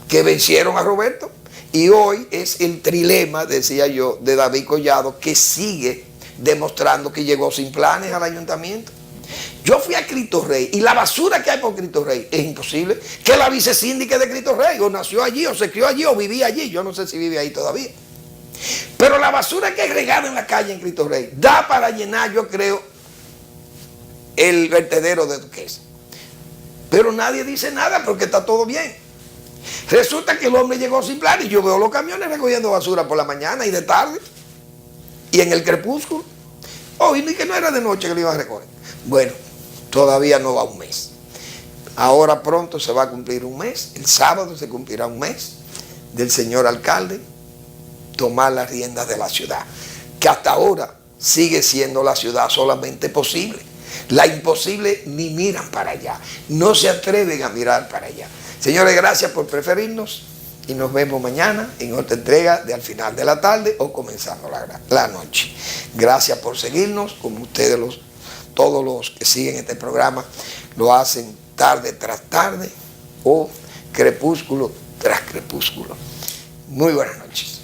que vencieron a Roberto, y hoy es el trilema, decía yo, de David Collado, que sigue demostrando que llegó sin planes al ayuntamiento. Yo fui a Cristo Rey y la basura que hay por Cristo Rey es imposible que la vicesíndica de Cristo Rey o nació allí o se crió allí o vivía allí, yo no sé si vive ahí todavía, pero la basura que hay regada en la calle en Cristo Rey da para llenar, yo creo, el vertedero de Duquesa. Pero nadie dice nada porque está todo bien. Resulta que el hombre llegó sin plan y yo veo los camiones recogiendo basura por la mañana y de tarde y en el crepúsculo. Oh, y que no era de noche que lo iban a recoger. Bueno, todavía no va un mes. Ahora pronto se va a cumplir un mes. El sábado se cumplirá un mes del señor alcalde tomar las riendas de la ciudad, que hasta ahora sigue siendo la ciudad solamente posible. La imposible ni miran para allá, no se atreven a mirar para allá. Señores, gracias por preferirnos y nos vemos mañana en otra entrega de Al Final de la Tarde o comenzando la noche. Gracias por seguirnos, como ustedes todos los que siguen este programa lo hacen tarde tras tarde o crepúsculo tras crepúsculo. Muy buenas noches.